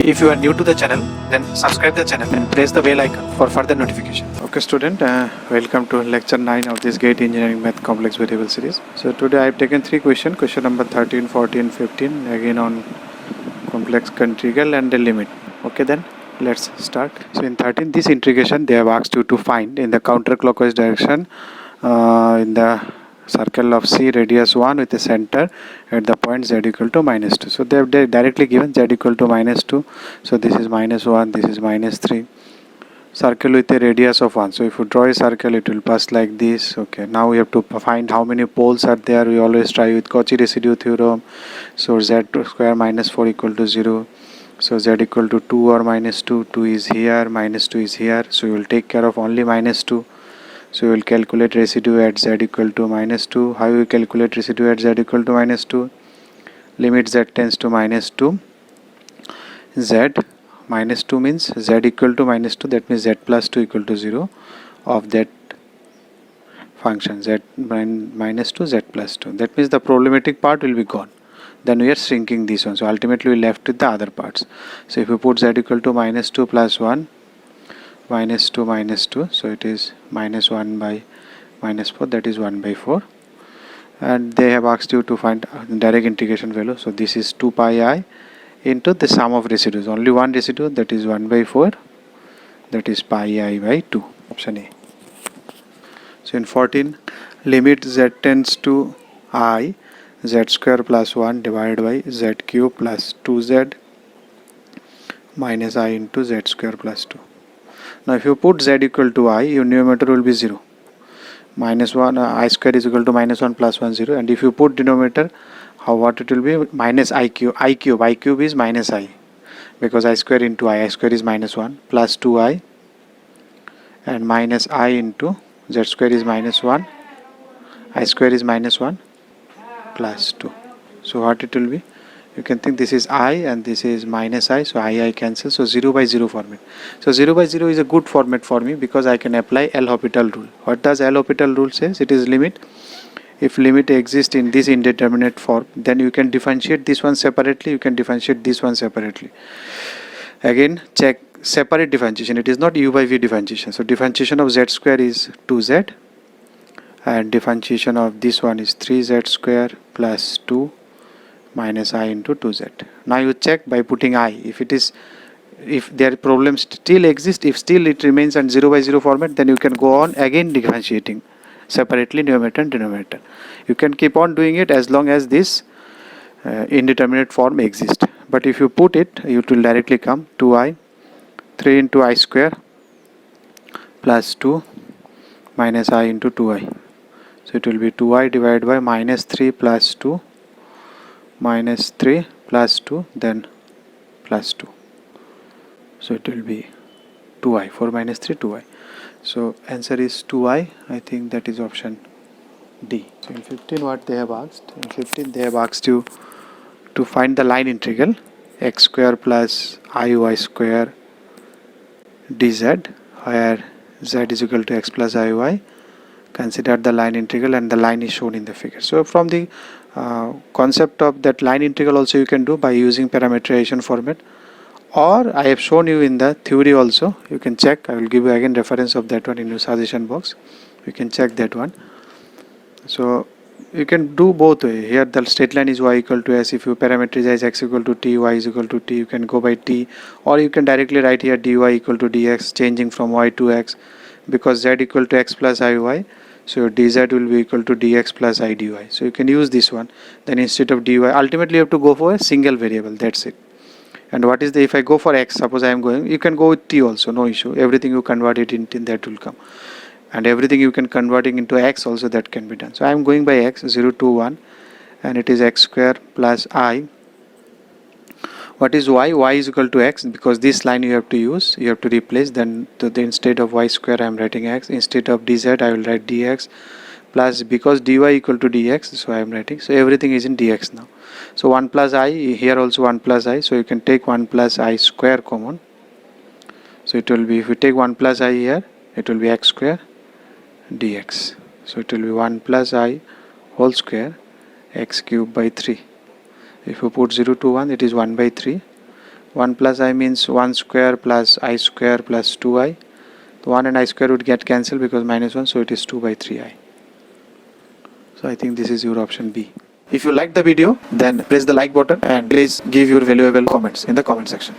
If you are new to the channel, then subscribe the channel and press the bell icon for further notification. Okay student, welcome to lecture 9 of this GATE Engineering Math Complex Variable series. So today I have taken 3 questions, question number 13, 14, 15, again on complex integral and the limit. Okay, then let's start. So in 13, this integration they have asked you to find in the counterclockwise direction in the circle of C radius 1 with a center at the point z equal to minus 2. So they have directly given z equal to minus 2. So this is minus 1, this is minus 3. Circle with a radius of 1. So if you draw a circle, it will pass like this. Okay, now we have to find how many poles are there. We always try with Cauchy residue theorem. So z square minus 4 equal to 0. So z equal to 2 or minus 2. 2 is here, minus 2 is here. So we will take care of only minus 2. So we will calculate residue at z equal to minus 2. How we calculate residue at z equal to minus 2? Limit z tends to minus 2. Z minus 2 means z equal to minus 2. That means z plus 2 equal to 0 of that function. Z minus 2, z plus 2. That means the problematic part will be gone. Then we are shrinking this one. So ultimately we left with the other parts. So if we put z equal to minus 2 plus 1, minus 2 minus 2, so it is minus 1 by minus 4, that is 1 by 4, and they have asked you to find direct integration value. So this is 2 pi I into the sum of residues, only one residue, that is 1 by 4, that is pi I by 2, option A. So in 14, limit z tends to I, z square plus 1 divided by z cube plus 2z minus I into z square plus 2. Now if you put z equal to I, your numerator will be 0. Minus 1, I square is equal to minus 1 plus 1, 0. And if you put denominator, what it will be? Minus I cube. I cube is minus I. Because I square into I square is minus 1 plus 2I. And minus I into z square is minus 1. I square is minus 1 plus 2. So what it will be? You can think this is I and this is minus I, so I cancel, so 0 by 0 format. So 0 by 0 is a good format for me because I can apply L'Hopital rule. What does L'Hopital rule says? It is limit. If limit exists in this indeterminate form, then you can differentiate this one separately, you can differentiate this one separately. Again, check separate differentiation. It is not u by v differentiation. So differentiation of z square is 2z and differentiation of this one is 3z square plus 2 minus I into 2z. Now you check by putting I. If their problems still exist, if still it remains on 0 by 0 format, then you can go on again differentiating separately numerator and denominator. You can keep on doing it as long as this indeterminate form exists. But if you put it, it will directly come 2I, 3 into I square plus 2 minus I into 2I. So it will be 2I divided by minus 3 plus 2 minus 3 plus 2, then plus 2. So it will be 2I, 4 minus 3, 2I. So answer is 2I. I think that is option D. So in 15 what they have asked? In 15 they have asked you to find the line integral x square plus iy square dz, where z is equal to x plus iy. Consider the line integral and the line is shown in the figure. So from the concept of that line integral also you can do by using parameterization format, or I have shown you in the theory also. You can check. I will give you again reference of that one in your suggestion box. You can check that one. So you can do both way. Here the straight line is y equal to s. If you parameterize x equal to t, y is equal to t, you can go by t, or you can directly write here dy equal to dx, changing from y to x, because z equal to x plus iy. So dz will be equal to dx plus I dy. So you can use this one. Then instead of dy, ultimately you have to go for a single variable. That's it. And what is the, if I go for x, suppose I am going, you can go with t also, no issue. Everything you convert it into, that will come. And everything you can converting into x also, that can be done. So I am going by x, 0 to 1, and it is x square plus I. What is y? Y is equal to x, because this line you have to use, you have to replace. Then instead of y square I am writing x, instead of dz I will write dx, plus because dy equal to dx, so I am writing, so everything is in dx now. So 1 plus I, here also 1 plus I, so you can take 1 plus I square common. So it will be, if you take 1 plus I here, it will be x square dx. So it will be 1 plus I whole square x cube by 3. If you put 0 to 1, it is 1 by 3 1 plus I means 1 square plus I square plus 2I. So 1 and I square would get cancelled because minus 1, so it is 2 by 3I. So I think this is your option B. If you like the video, then press the like button and please give your valuable comments in the comment section.